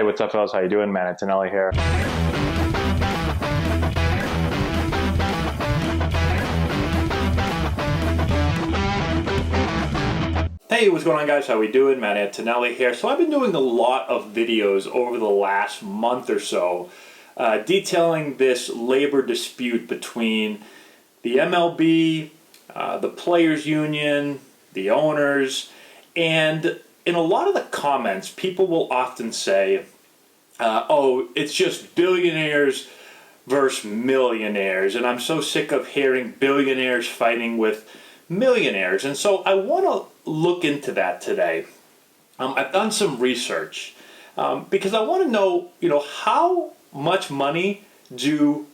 Hey, what's up, fellas? How you doing, man? Antonelli here. Hey, what's going on, guys? How we doing? Matt Antonelli here. So I've been doing a lot of videos over the last month or so detailing this labor dispute between the MLB, the players union, the owners, and in a lot of the comments, people will often say, oh, it's just billionaires versus millionaires, and I'm so sick of hearing billionaires fighting with millionaires. And so I want to look into that today. I've done some research because I want to know, how much money do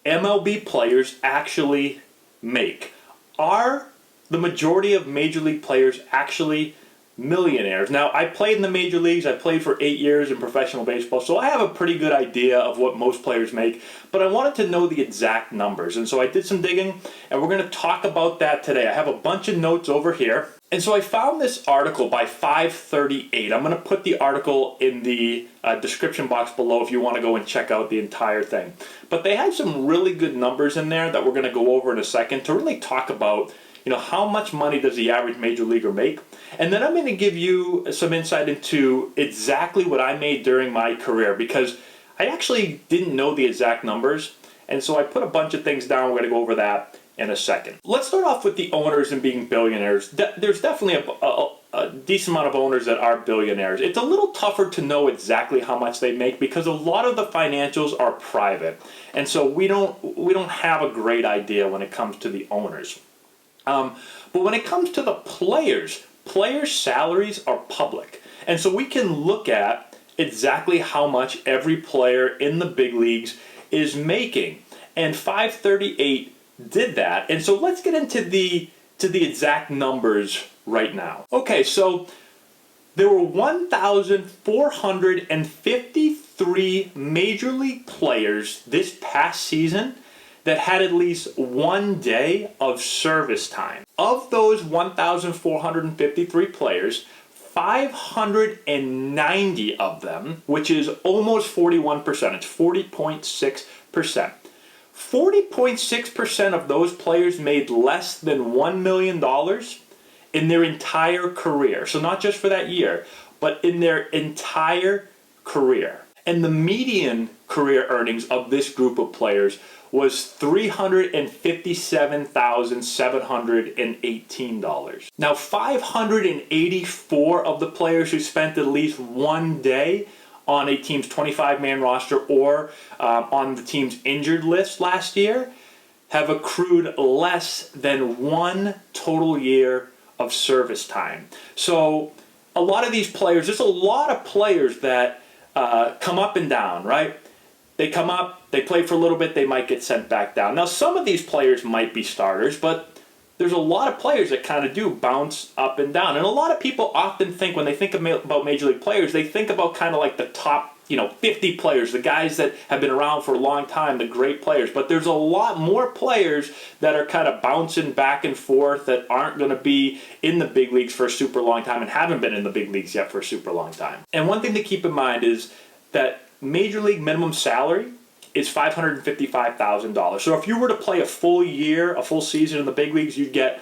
MLB players actually make? Are the majority of major league players actually millionaires? Now, I played in the major leagues. I played for 8 years in professional baseball, so I have a pretty good idea of what most players make, but I wanted to know the exact numbers. And so I did some digging, and we're going to talk about that today. I have a bunch of notes over here. And so I found this article by 538. I'm going to put the article in the description box below if you want to go and check out the entire thing. But they had some really good numbers in there that we're going to go over in a second to really talk about how much money does the average major leaguer make? And then I'm going to give you some insight into exactly what I made during my career, because I actually didn't know the exact numbers. And so I put a bunch of things down. We're going to go over that in a second. Let's start off with the owners and being billionaires. There's definitely a decent amount of owners that are billionaires. It's a little tougher to know exactly how much they make because a lot of the financials are private. And so we don't have a great idea when it comes to the owners. But when it comes to the players' salaries are public. And so we can look at exactly how much every player in the big leagues is making. And 538 did that. And so let's get into the exact numbers right now. Okay, so there were 1,453 major league players this past season that had at least 1 day of service time. Of those 1,453 players, 590 of them, which is almost 41%, it's 40.6%. 40.6% of those players made less than $1 million in their entire career. So not just for that year, but in their entire career. And the median career earnings of this group of players was $357,718. Now, 584 of the players who spent at least 1 day on a team's 25-man roster or on the team's injured list last year have accrued less than 1 total year of service time. So a lot of these players, there's a lot of players that come up and down, right? They come up, they play for a little bit, they might get sent back down. Now, some of these players might be starters, but there's a lot of players that kind of do bounce up and down. And a lot of people often think, when they think about major league players, they think about kind of like the top 50 players, the guys that have been around for a long time, the great players. But there's a lot more players that are kind of bouncing back and forth that aren't going to be in the big leagues for a super long time and haven't been in the big leagues yet for a super long time. And one thing to keep in mind is that major league minimum salary is $555,000. So if you were to play a full year, a full season in the big leagues, you'd get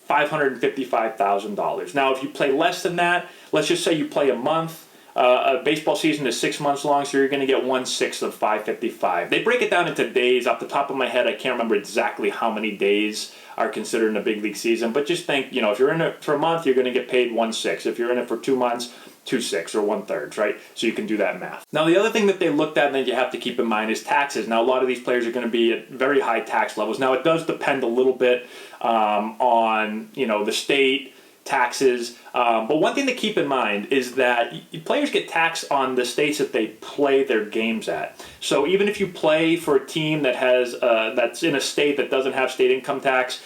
$555,000. Now, if you play less than that, let's just say you play a month. A baseball season is 6 months long, so you're going to get 1/6 of 555. They break it down into days. Off the top of my head, I can't remember exactly how many days are considered in a big league season, but just think, if you're in it for a month, you're going to get paid 1/6. If you're in it for 2 months, 2/6 or 1/3, right? So you can do that math. Now, the other thing that they looked at and that you have to keep in mind is taxes. Now, a lot of these players are going to be at very high tax levels. Now, it does depend a little bit on, the state taxes. But one thing to keep in mind is that players get taxed on the states that they play their games at. So even if you play for a team that has that's in a state that doesn't have state income tax,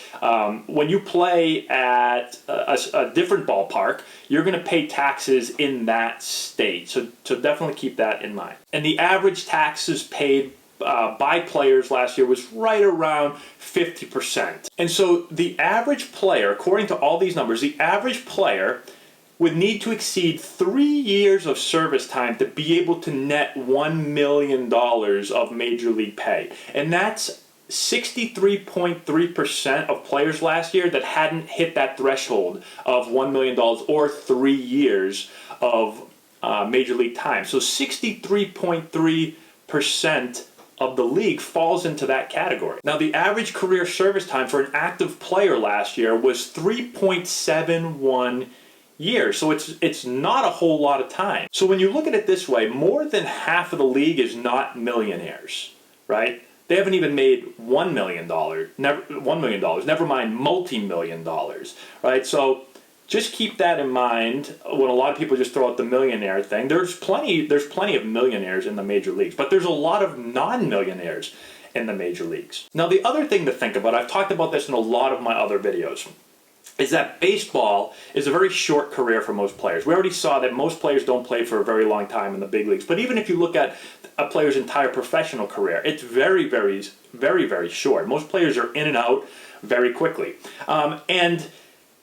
when you play at a different ballpark, you're going to pay taxes in that state. So definitely keep that in mind. And the average taxes paid by players last year was right around 50%. And so the average player, according to all these numbers, the average player would need to exceed 3 years of service time to be able to net $1 million of major league pay. And that's 63.3% of players last year that hadn't hit that threshold of $1 million or 3 years of major league time. So 63.3% of the league falls into that category. Now, the average career service time for an active player last year was 3.71 years. So it's not a whole lot of time. So when you look at it this way, more than half of the league is not millionaires, right? They haven't even made $1 million, never mind multi-million dollars, right? So just keep that in mind when a lot of people just throw out the millionaire thing. There's plenty of millionaires in the major leagues, but there's a lot of non-millionaires in the major leagues. Now, the other thing to think about, I've talked about this in a lot of my other videos, is that baseball is a very short career for most players. We already saw that most players don't play for a very long time in the big leagues. But even if you look at a player's entire professional career, it's very, very, very, very short. Most players are in and out very quickly. And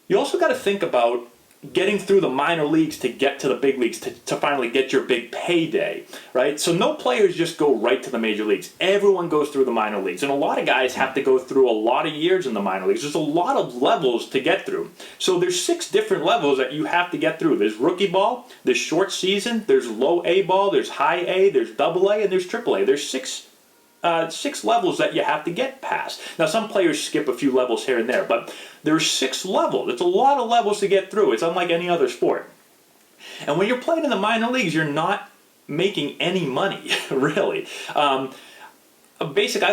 you also got to think about getting through the minor leagues to get to the big leagues, to finally get your big payday, right? So no players just go right to the major leagues. Everyone goes through the minor leagues. And a lot of guys have to go through a lot of years in the minor leagues. There's a lot of levels to get through. So there's 6 different levels that you have to get through. There's rookie ball, there's short season, there's low A ball, there's high A, there's double A, and there's triple A. There's 6 levels that you have to get past. Now, some players skip a few levels here and there, but there's 6 levels. It's a lot of levels to get through. It's unlike any other sport. And when you're playing in the minor leagues, you're not making any money, really. I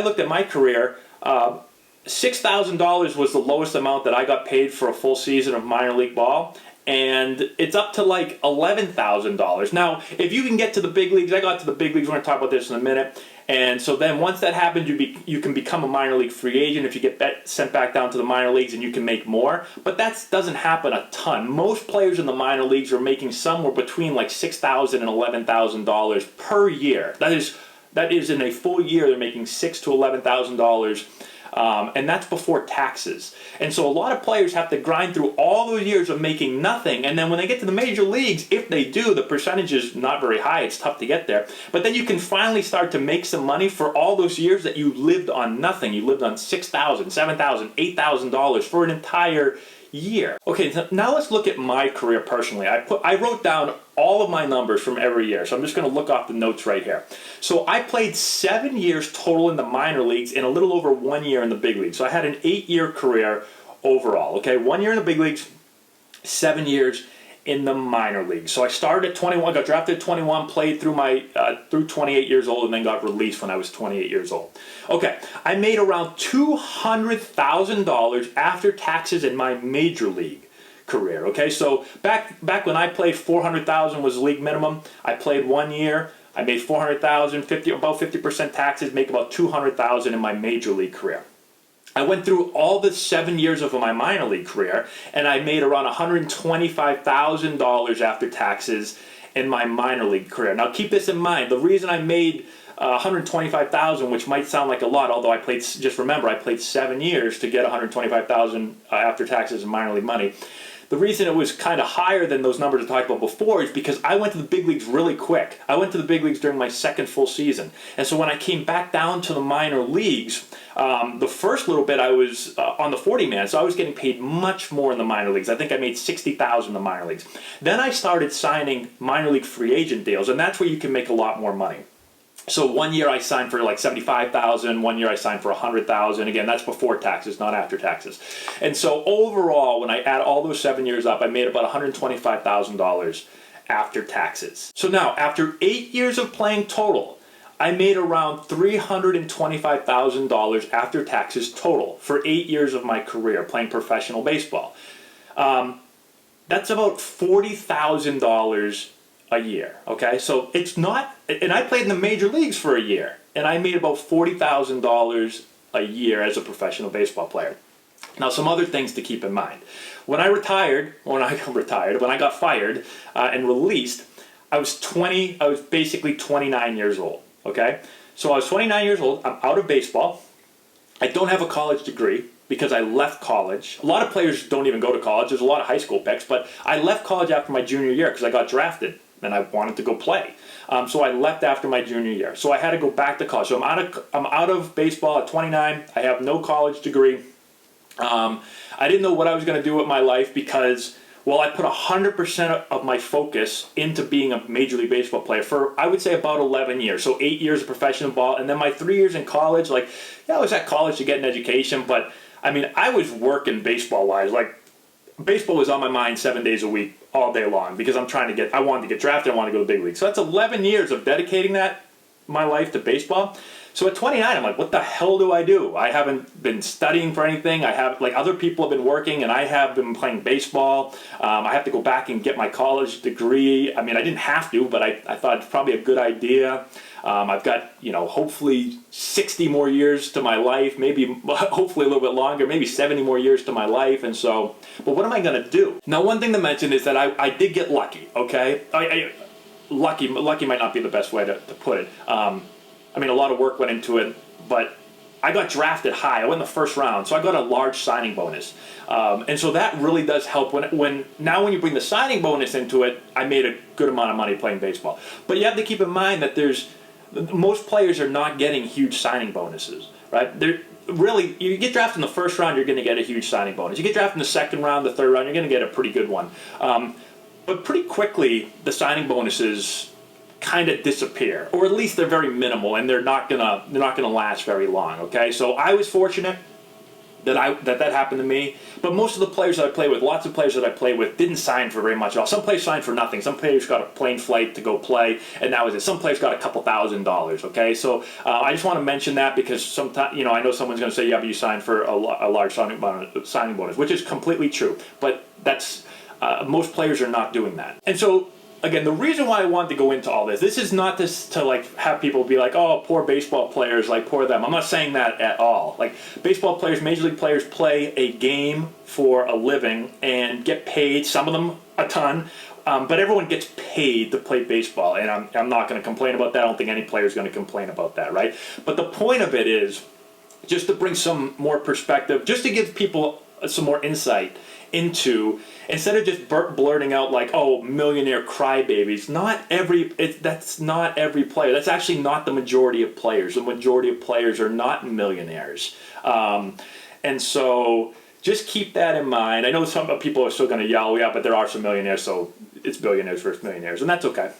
looked at my career. $6,000 was the lowest amount that I got paid for a full season of minor league ball. And it's up to like $11,000. Now, if you can get to the big leagues, I got to the big leagues. We're going to talk about this in a minute. And so then once that happens, you can become a minor league free agent if you get sent back down to the minor leagues, and you can make more. But that doesn't happen a ton. Most players in the minor leagues are making somewhere between like $6,000 and $11,000 per year. That is in a full year, they're making $6,000 to $11,000. And that's before taxes. And so a lot of players have to grind through all those years of making nothing. And then when they get to the major leagues, if they do, the percentage is not very high. It's tough to get there. But then you can finally start to make some money for all those years that you lived on nothing. You lived on $6,000, $7,000, $8,000 for an entire year. Okay, so now let's look at my career personally. I wrote down all of my numbers from every year, so I'm just going to look off the notes right here. So I played 7 years total in the minor leagues and a little over 1 year in the big leagues. So I had an 8-year career overall. Okay, 1 year in the big leagues, 7 years in the minor leagues. So I started at 21, got drafted at 21, played through through 28 years old, and then got released when I was 28 years old. Okay, I made around $200,000 after taxes in my major league career. Okay, so back when I played, $400,000 was league minimum. I played 1 year. I made $400,000, about 50% taxes, make about $200,000 in my major league career. I went through all the 7 years of my minor league career, and I made around $125,000 after taxes in my minor league career. Now, keep this in mind. The reason I made $125,000, which might sound like a lot, although just remember, I played 7 years to get $125,000 after taxes in minor league money. The reason it was kind of higher than those numbers I talked about before is because I went to the big leagues really quick. I went to the big leagues during my second full season. And so when I came back down to the minor leagues, the first little bit I was on the 40-man, so I was getting paid much more in the minor leagues. I think I made $60,000 in the minor leagues. Then I started signing minor league free agent deals, and that's where you can make a lot more money. So 1 year I signed for like $75,000, 1 year I signed for $100,000. Again, that's before taxes, not after taxes. And so overall, when I add all those 7 years up, I made about $125,000 after taxes. So now, after 8 years of playing total, I made around $325,000 after taxes total for 8 years of my career playing professional baseball. That's about $40,000 a year, okay? So it's not, and I played in the major leagues for a year, and I made about $40,000 a year as a professional baseball player. Now, some other things to keep in mind. When I got fired and released, I was basically 29 years old, okay? So I was 29 years old, I'm out of baseball, I don't have a college degree, because I left college. A lot of players don't even go to college. There's a lot of high school picks, but I left college after my junior year because I got drafted and I wanted to go play. So I left after my junior year. So I had to go back to college. So I'm out of baseball at 29. I have no college degree. I didn't know what I was going to do with my life because, well, I put 100% of my focus into being a Major League Baseball player for, I would say, about 11 years. So 8 years of professional ball, and then my 3 years in college. Like, yeah, I was at college to get an education, but I mean, I was working baseball-wise. Like, baseball was on my mind 7 days a week, all day long, because I wanted to get drafted, I wanted to go to the big league. So that's 11 years of dedicating my life to baseball. So at 29, I'm like, what the hell do I do? I haven't been studying for anything. Like, other people have been working, and I have been playing baseball. I have to go back and get my college degree. I mean, I didn't have to, but I thought it's probably a good idea. I've got, hopefully 60 more years to my life, maybe hopefully a little bit longer, maybe 70 more years to my life. And so, but what am I going to do? Now, one thing to mention is that I did get lucky, okay? Lucky might not be the best way to put it. I mean, a lot of work went into it, but I got drafted high. I went in the first round, so I got a large signing bonus. And so that really does help. When you bring the signing bonus into it, I made a good amount of money playing baseball. But you have to keep in mind that most players are not getting huge signing bonuses, right? Really, you get drafted in the first round, you're going to get a huge signing bonus. You get drafted in the second round, the third round, you're going to get a pretty good one. But pretty quickly, the signing bonuses kind of disappear, or at least they're very minimal, and they're not gonna last very long. Okay, so I was fortunate that happened to me. But most of the players that I play with, lots of players that I play with, didn't sign for very much at all. Some players signed for nothing. Some players got a plane flight to go play, and that was it. Some players got a couple $1,000s. Okay, so I just want to mention that because sometimes I know someone's going to say, yeah, but you signed for a large signing bonus, which is completely true. But that's most players are not doing that, and so. Again, the reason why I wanted to go into all this is not to like have people be like, oh, poor baseball players, like poor them. I'm not saying that at all. Like, baseball players, Major League players play a game for a living and get paid, some of them a ton, but everyone gets paid to play baseball, and I'm not going to complain about that. I don't think any player is going to complain about that, right? But the point of it is just to bring some more perspective, just to give people some more insight into, instead of just blurting out like, oh, millionaire crybabies. That's not every player. That's actually not the majority of players. The majority of players are not millionaires. And so just keep that in mind. I know some people are still going to yell, yeah, but there are some millionaires, so it's billionaires versus millionaires, and that's okay.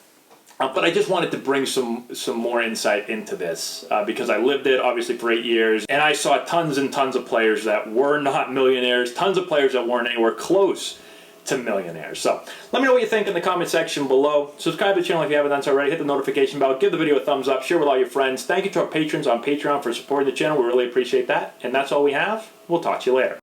But I just wanted to bring some more insight into this because I lived it, obviously, for 8 years, and I saw tons and tons of players that were not millionaires, tons of players that weren't anywhere close to millionaires. So let me know what you think in the comment section below. Subscribe to the channel if you haven't done so already. Hit the notification bell. Give the video a thumbs up. Share with all your friends. Thank you to our patrons on Patreon for supporting the channel. We really appreciate that. And that's all we have. We'll talk to you later.